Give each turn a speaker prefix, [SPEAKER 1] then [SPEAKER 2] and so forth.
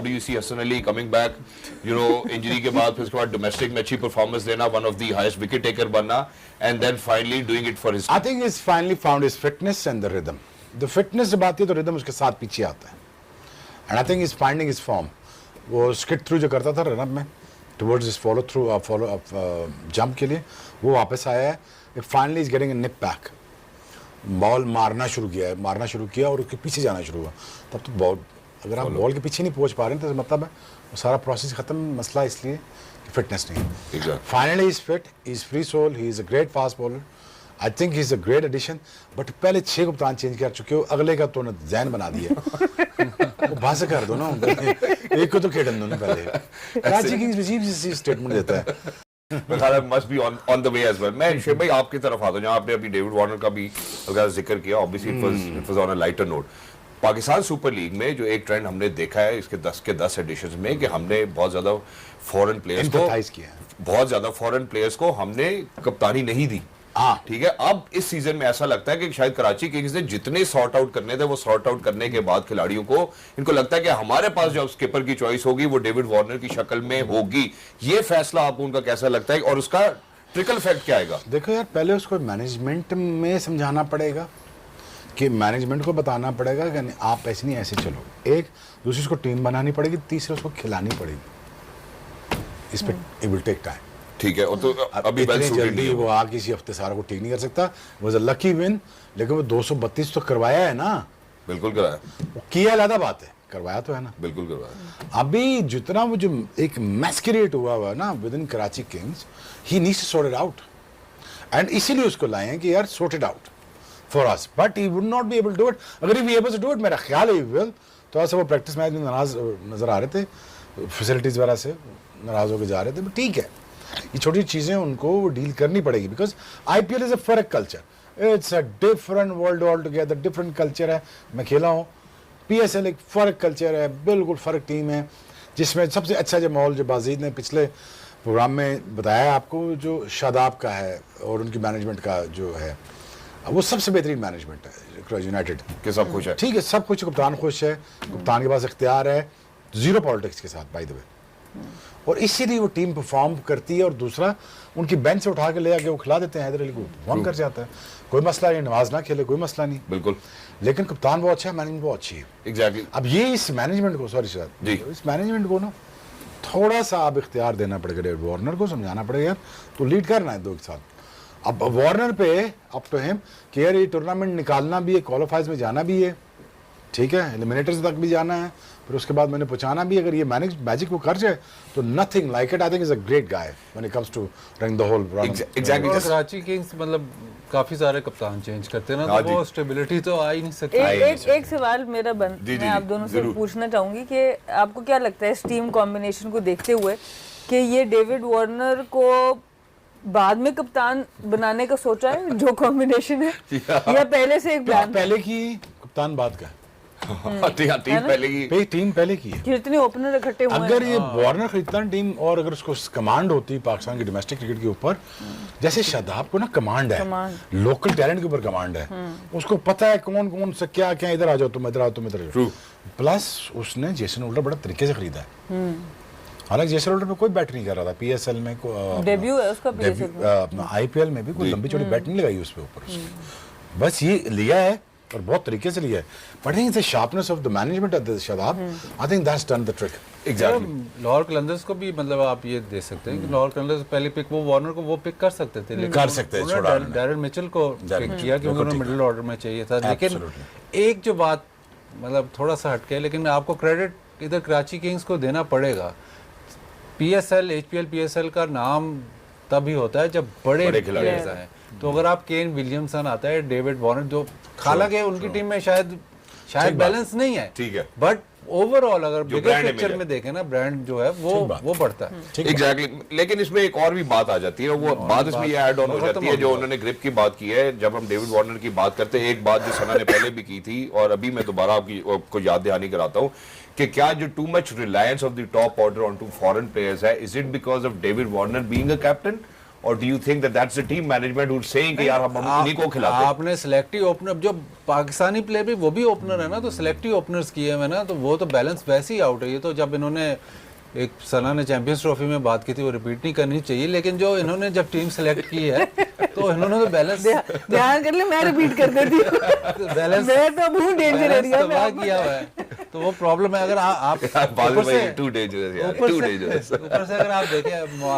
[SPEAKER 1] Do you see Hasan Ali coming back, you know, injury के बाद, फिर उसके बाद डोमेस्टिक में अच्छी परफॉर्मेंस देना, one of the highest wicket taker बनना, and then finally doing it for his.
[SPEAKER 2] I think is finally found his fitness and the rhythm. The fitness जब आती है तो रिदम उसके साथ पीछे आता है, and I think is finding his form. वो स्किट थ्रू जो करता था रनअप में टुवर्ड्स हिज फॉलो जंप के लिए, वो वापस आया है। Finally is getting a nib back, ball मारना शुरू किया और उसके पीछे जाना शुरू हुआ। तब तो बॉल, अगर आप बॉल के पीछे नहीं पहुंच पा रहे हैं तो मतलब है वो सारा प्रोसेस खत्म, मसला इसलिए कि फिटनेस नहीं। Finally is fit, is free soul, he is a great fast bowler, I think he is a great addition. But पहले 6 कप्तान चेंज कर चुके हो, अगले का तो जैन बना दिया। वो भाषा कर दो ना, एक को तो खेड़न दो ना पहले। कराची किंग्स अजीब सी स्टेटमेंट देता है।
[SPEAKER 1] must be on the way as well. मैं शेख भाई आपकी तरफ आता हूँ, जहाँ आपने अभी डेविड वार्नर का भी जिक्र किया, obviously it was on a lighter note. Pakistan super league में जो एक ट्रेंड हमने देखा है इसके 10 के 10 एडिशंस में, कि हमने बहुत ज्यादा फॉरेन प्लेयर्स को हमने कप्तानी नहीं दी। ठीक है, अब इस सीजन में ऐसा लगता है कि शायद कराची किंग्स ने जितने सॉर्ट आउट करने थे वो सॉर्ट आउट करने के बाद खिलाड़ियों को, इनको लगता है कि हमारे पास जो स्किपर की चॉइस होगी वो डेविड वार्नर की शक्ल में होगी। ये फैसला आपको उनका कैसा लगता है और उसका ट्रिकल इफेक्ट क्या आएगा?
[SPEAKER 2] देखो यार, पहले उसको मैनेजमेंट में समझाना पड़ेगा, कि मैनेजमेंट को बताना पड़ेगा कि आप ऐसे नहीं ऐसे चलो। एक दूसरी उसको टीम बनानी पड़ेगी, तीसरी उसको खिलानी पड़ेगी। इस पे इट विल टेक टाइम।
[SPEAKER 1] ठीक है, और तो अभी
[SPEAKER 2] इतनी जल्दी वो किसी हफ्ते सारा को ठीक नहीं कर सकता। वो वाज अ लकी विन, लेकिन वो 232 तो करवाया है ना।
[SPEAKER 1] बिल्कुल कराया,
[SPEAKER 2] वो किया अलग बात है, करवाया तो है ना।
[SPEAKER 1] बिल्कुल करवाया।
[SPEAKER 2] अभी जितना वो जो एक मैस्करेट हुआ ना within Karachi Kings, he needs to sort it out, and इसीलिए उसको लाए हैं कि यार sort it out for us, but he would not be able to do it. अगर he be able to do it, मेरा ख्याल है ही विल। तो ऐसे वो प्रैक्टिस मैच में नाराज नजर आ रहे थे, फैसिलिटीज वगैरह से नाराज होकर जा रहे थे। बट ठीक है, ये छोटी चीजें उनको डील करनी पड़ेगी, बिकॉज आईपीएल इज अ फर्क culture, it's a different world all together, different culture है। मैं खेला हूँ, पीएसएल एक फर्क कल्चर है, बिल्कुल फर्क टीम है, जिसमें सबसे अच्छा जो माहौल जो बाजीद ने पिछले प्रोग्राम में बताया आपको, जो शादाब का है और उनकी मैनेजमेंट का जो है, वो सबसे बेहतरीन मैनेजमेंट है यूनाइटेड
[SPEAKER 1] के। सब खुश है,
[SPEAKER 2] ठीक है, सब कुछ, कप्तान खुश है, कप्तान के पास इख्तियार है, जीरो पॉलिटिक्स के साथ बाय द वे, और इसीलिए वो टीम परफॉर्म करती है। और दूसरा, उनकी बेंच से उठा के ले आके वो खिला देते हैं, हैदर अली को परफॉर्म कर जाता है, कोई मसला नहीं। नवाज ना खेले कोई मसला नहीं,
[SPEAKER 1] बिल्कुल।
[SPEAKER 2] लेकिन कप्तान वो अच्छा है, मैनेजमेंट वो अच्छी है।
[SPEAKER 1] एग्जैक्टली।
[SPEAKER 2] अब ये इस मैनेजमेंट को, सॉरी सर जी, इस मैनेजमेंट को ना थोड़ा सा आप इख्तियार देना पड़ेगा, डेविड वार्नर को समझाना पड़ेगा तो लीड करना है 2 साल। अब वार्नर पे अप टू हिम कि यार ये टूर्नामेंट निकालना भी है, क्वालिफाइज में जाना भी है, ठीक है, एलिमिनेटर्स तक भी जाना है, फिर उसके बाद मैंने पहुंचाना भी। अगर ये मैजिक वो कर जाए तो nothing like it. I think is a great guy when it comes to running the whole program.
[SPEAKER 1] Exactly.
[SPEAKER 3] Karachi Kings मतलब काफी सारे कप्तान चेंज करते हैं ना, तो वो स्टेबिलिटी तो आ ही नहीं सकती।
[SPEAKER 4] एक सवाल मेरा मैं आप दोनों से पूछना चाहूंगी कि आपको क्या लगता है इस टीम कॉम्बिनेशन को देखते हुए कि ये डेविड वार्नर को बाद में कप्तान बनाने का सोचा है जो कॉम्बिनेशन है, या पहले से एक प्लान?
[SPEAKER 2] पहले की कप्तान बात का
[SPEAKER 1] टीम
[SPEAKER 2] पहले की है,
[SPEAKER 4] कितने ओपनर इकट्ठे हुए।
[SPEAKER 2] अगर ये वार्नर खरीदता टीम और अगर उसको कमांड होती पाकिस्तान की डोमेस्टिक क्रिकेट के ऊपर, जैसे शादाब को ना कमांड है, लोकल टैलेंट के ऊपर कमांड है, उसको पता है कौन कौन से क्या, इधर आ जाओ तुम, इधर आओ तुम, इधर आओ। प्लस उसने जेसन होल्डर बड़ा तरीके से खरीदा है, हालांकि जेसन होल्डर पे कोई बैट नहीं कर रहा था पीएसएल में,
[SPEAKER 4] डेब्यू है उसका पीएसएल में,
[SPEAKER 2] अपना आईपीएल में भी कोई लंबी चौड़ी बैट नहीं लगाई उस पे ऊपर, बस ये लिया है और बहुत तरीके से लिया है। But I think the sharpness of the management of the Shadab, I think that's done the trick.
[SPEAKER 1] Exactly.
[SPEAKER 3] Lahore Qalandars को भी मतलब आप ये दे सकते हैं कि लाहौर कलंदर्स पहले पिक वो वार्नर को वो पिक कर सकते थे, लेकिन
[SPEAKER 2] कर सकते हैं,
[SPEAKER 3] डैरेन मिचेल को पिक किया क्योंकि उन्हें मिडिल ऑर्डर में चाहिए था। लेकिन एक जो बात मतलब थोड़ा सा हटके, लेकिन आपको क्रेडिट इधर कराची किंग्स को देना पड़ेगा, पीएसएल एचपीएल पीएसएल का नाम तभी होता है जब बड़े प्लेयर्स आए। तो अगर आप केन विलियमसन आता है, डेविड वार्नर, जो हालांकि उनकी टीम में शायद बैलेंस नहीं है,
[SPEAKER 1] ठीक है,
[SPEAKER 3] बट ओवरऑल अगर बिगर पिक्चर में देखें ना, ब्रांड जो है वो बढ़ता है।
[SPEAKER 1] एग्जैक्टली। लेकिन इसमें एक और भी बात आ जाती है, वो बात इसमें ये ऐड ऑन हो जाती है जो उन्होंने ग्रिप की बात की है। जब हम डेविड वार्नर की बात करते हैं, एक बात जो सना ने पहले भी की थी और अभी मैं दोबारा आपको याद दहानी कराता हूँ कि क्या जो too much reliance of the top order on to foreign players है, is it because of David Warner being a captain, और do you think that that's the team management who saying कि यार हम इन्हीं को खिलाते हैं?
[SPEAKER 3] आपने सिलेक्टिव ओपनर, जो पाकिस्तानी प्लेयर भी वो भी ओपनर है ना, तो सिलेक्टिव ओपनर्स किए हुए ना, तो वो तो बैलेंस वैसे ही आउट है। ये तो जब इन्होंने एक सलाह ने चैंपियंस ट्रॉफी में बात की थी, वो रिपीट नहीं करनी चाहिए, लेकिन जो इन्होंने जब टीम सेलेक्ट की है तो इन्होंने तो बैलेंस
[SPEAKER 4] ध्यान कर ले, मैं रिपीट कर देती हूँ।
[SPEAKER 3] बैलेंस
[SPEAKER 4] मैं तो हूँ डेंजर एरिया में
[SPEAKER 3] किया हुआ है, तो वो प्रॉब्लम है। अगर आप
[SPEAKER 1] टू डेंजरस यार, टू डेंजरस।
[SPEAKER 3] ऊपर से अगर आप देखें